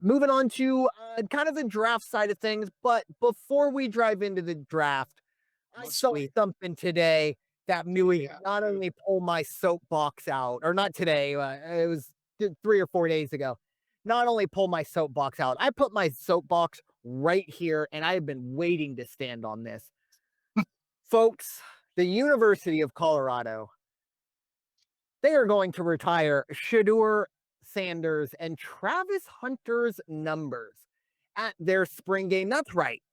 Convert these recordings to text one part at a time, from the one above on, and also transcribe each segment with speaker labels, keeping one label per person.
Speaker 1: moving on to kind of the draft side of things. But before we dive into the draft, I saw
Speaker 2: Sweet.
Speaker 1: something today that really
Speaker 2: Yeah,
Speaker 1: not
Speaker 2: dude.
Speaker 1: only pull my soapbox out, or not today, it was 3 or 4 days ago. Not only pull my soapbox out, I put my soapbox right here, and I have been waiting to stand on this. Folks, the University of Colorado, they are going to retire Shedeur Sanders and Travis Hunter's numbers at their spring game. That's right.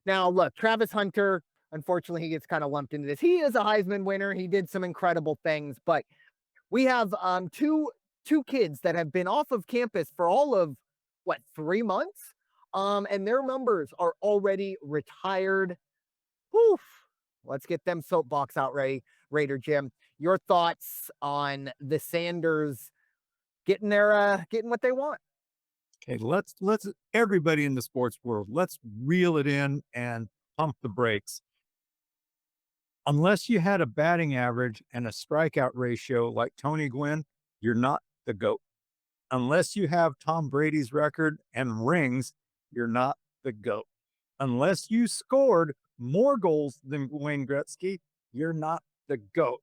Speaker 1: Now, look, Travis Hunter, unfortunately, he gets kind of lumped into this. He is a Heisman winner. He did some incredible things, but we have two kids that have been off of campus for all of what 3 months, and their numbers are already retired. Whew. Let's get them soapbox out, Raider Jim. Your thoughts on the Sanders getting what they want?
Speaker 2: Okay, let's everybody in the sports world, let's reel it in and pump the brakes. Unless you had a batting average and a strikeout ratio like Tony Gwynn, you're not the GOAT. Unless you have Tom Brady's record and rings, you're not the GOAT. Unless you scored more goals than Wayne Gretzky, you're not the GOAT.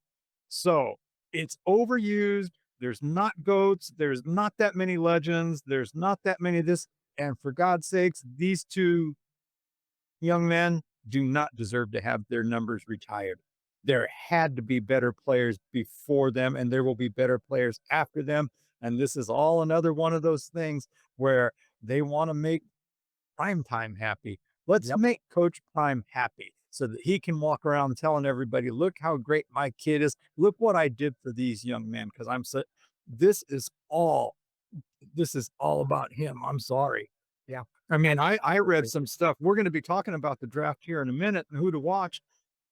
Speaker 2: So it's overused. There's not GOATs. There's not that many legends. There's not that many of this. And for God's sakes, these two young men do not deserve to have their numbers retired. There had to be better players before them, and there will be better players after them. And this is all another one of those things where they want to make Prime Time happy. Let's
Speaker 1: Yep.
Speaker 2: make Coach Prime happy so that he can walk around telling everybody, look how great my kid is. Look what I did for these young men. Cause I'm so, this is all, this is all about him. I'm sorry.
Speaker 1: Yeah.
Speaker 2: I mean, I read
Speaker 1: Absolutely.
Speaker 2: some stuff. We're going to be talking about the draft here in a minute and who to watch.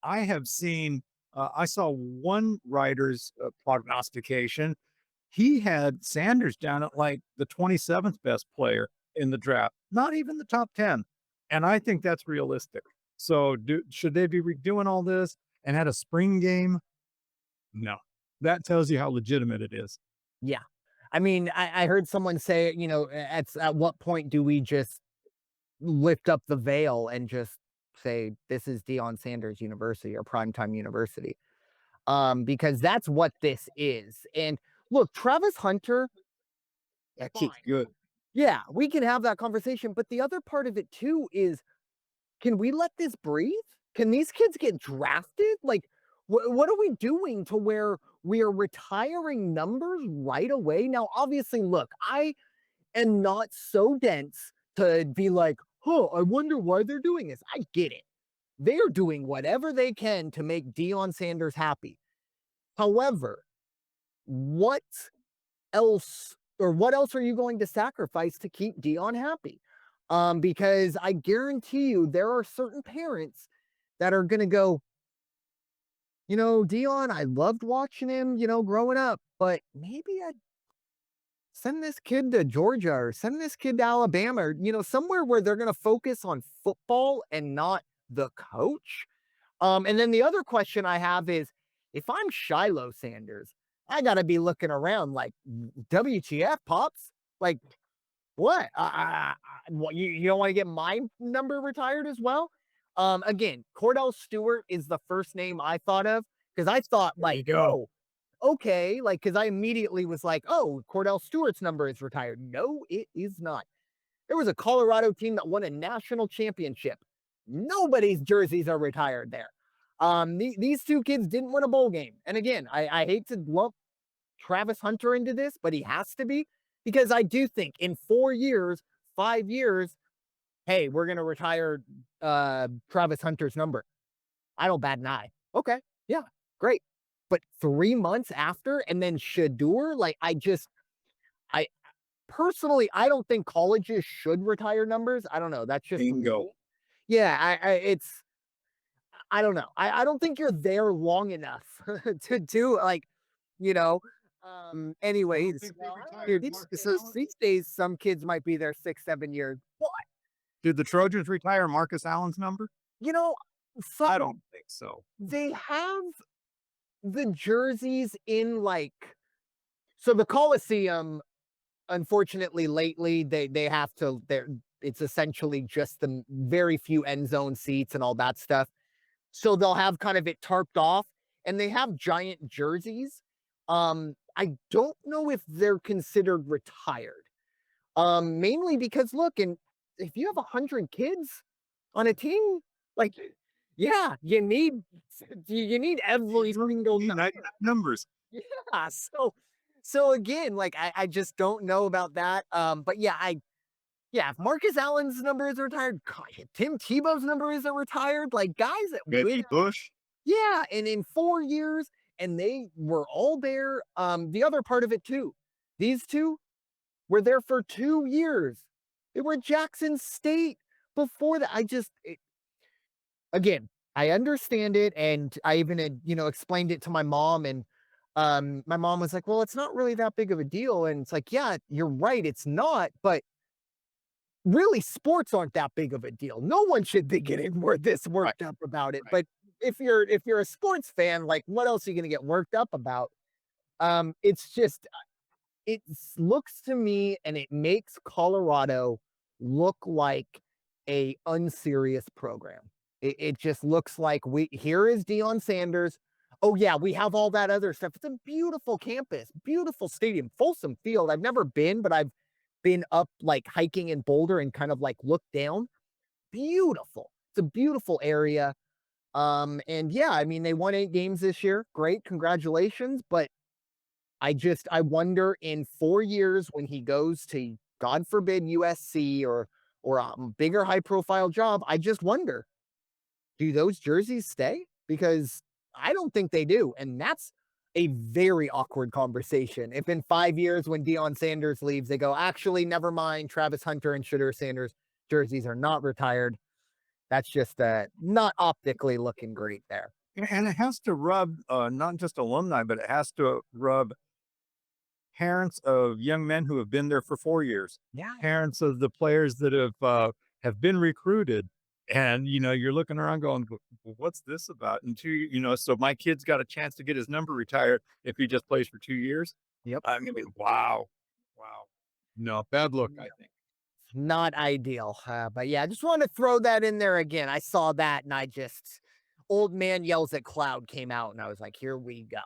Speaker 2: I have seen, I saw one writer's prognostication. He had Sanders down at like the 27th best player in the draft, not even the top 10. And I think that's realistic. So, should they be doing all this and had a spring game? No. That tells you how legitimate it is.
Speaker 1: Yeah. I mean, I heard someone say, at what point do we just lift up the veil and just say this is Deion Sanders University or Primetime University? Because that's what this is. And look, Travis Hunter,
Speaker 2: That kid's
Speaker 1: fine.
Speaker 2: good.
Speaker 1: Yeah, we can have that conversation. But the other part of it too is, can we let this breathe? Can these kids get drafted? Like, what are we doing to where we are retiring numbers right away? Now, obviously, look, I am not so dense to be like, oh, I wonder why they're doing this. I get it. They're doing whatever they can to make Deion Sanders happy. However, what what else are you going to sacrifice to keep Dion happy? Because I guarantee you there are certain parents that are going to go, Dion, I loved watching him, growing up, but maybe I'd send this kid to Georgia or send this kid to Alabama or, somewhere where they're going to focus on football and not the coach. And then the other question I have is, if I'm Shilo Sanders, I got to be looking around like, WTF, pops? Like, what? What, you don't want to get my number retired as well? Again, Kordell Stewart is the first name I thought of because I thought
Speaker 2: There you
Speaker 1: like,
Speaker 2: go.
Speaker 1: oh, okay, like because I immediately was like, oh, Kordell Stewart's number is retired. No, it is not. There was a Colorado team that won a national championship. Nobody's jerseys are retired there. These two kids didn't win a bowl game. And again, I hate to lump Travis Hunter into this, but he has to be because I do think in 4 years, 5 years, hey, we're gonna retire Travis Hunter's number. I don't bat an eye. Okay, yeah, great. But 3 months after, and then Shedeur, like I personally, I don't think colleges should retire numbers. I don't know. That's just
Speaker 2: Bingo.
Speaker 1: me. Yeah, I don't know. I don't think you're there long enough to do like, you know.
Speaker 2: I don't
Speaker 1: Anyways,
Speaker 2: think they retired
Speaker 1: dude,
Speaker 2: Marcus Allen.
Speaker 1: these days some kids might be there 6, 7 years. What?
Speaker 2: Did the Trojans retire Marcus Allen's number?
Speaker 1: You know,
Speaker 2: I
Speaker 1: some
Speaker 2: don't think so.
Speaker 1: they have the jerseys in like so the Coliseum. unfortunately, lately they have to. They're it's essentially just the very few end zone seats and all that stuff. So they'll have kind of it tarped off, and they have giant jerseys. I don't know if they're considered retired. Mainly because look, and if you have 100 kids on a team, like, yeah, you need every single
Speaker 2: United numbers.
Speaker 1: yeah. So again, like I just don't know about that. But yeah, yeah, if Marcus Allen's number is retired, God, if Tim Tebow's number isn't retired, like guys that
Speaker 2: Reggie
Speaker 1: win,
Speaker 2: Bush.
Speaker 1: yeah, and in 4 years, and they were all there. The other part of it too, these two were there for 2 years. They were at Jackson State before that. Again, I understand it, and I even had, explained it to my mom, and my mom was like, "Well, it's not really that big of a deal." And it's like, "Yeah, you're right, it's not, but really sports aren't that big of a deal. No one should be getting more this
Speaker 2: Right,
Speaker 1: worked up about it."
Speaker 2: right.
Speaker 1: But if you're a sports fan, like what else are you going to get worked up about? It's just it looks to me and it makes Colorado look like a unserious program. It just looks like we here is Deion Sanders. Oh yeah, we have all that other stuff. It's a beautiful campus, beautiful stadium, Folsom Field. I've never been, but I've been up like hiking in Boulder and kind of like looked down. Beautiful. It's a beautiful area. And yeah, I mean they won 8 games this year. Great, congratulations. But I wonder in 4 years when he goes to, God forbid, USC or a bigger high profile job, I just wonder, do those jerseys stay? Because I don't think they do. And that's a very awkward conversation. If in 5 years when Deion Sanders leaves, they go, actually, never mind, Travis Hunter and Shedeur Sanders jerseys are not retired. That's just not optically looking great there.
Speaker 2: And it has to rub, not just alumni, but it has to rub parents of young men who have been there for 4 years,
Speaker 1: Yeah.
Speaker 2: parents of the players that have been recruited. And, you're looking around going, What's this about?" And so my kid's got a chance to get his number retired if he just plays for 2 years.
Speaker 1: Yep.
Speaker 2: I mean, wow. Wow. No, bad look, I think.
Speaker 1: Not ideal. But yeah, I just want to throw that in there again. I saw that and I just, old man yells at cloud came out and I was like, here we go.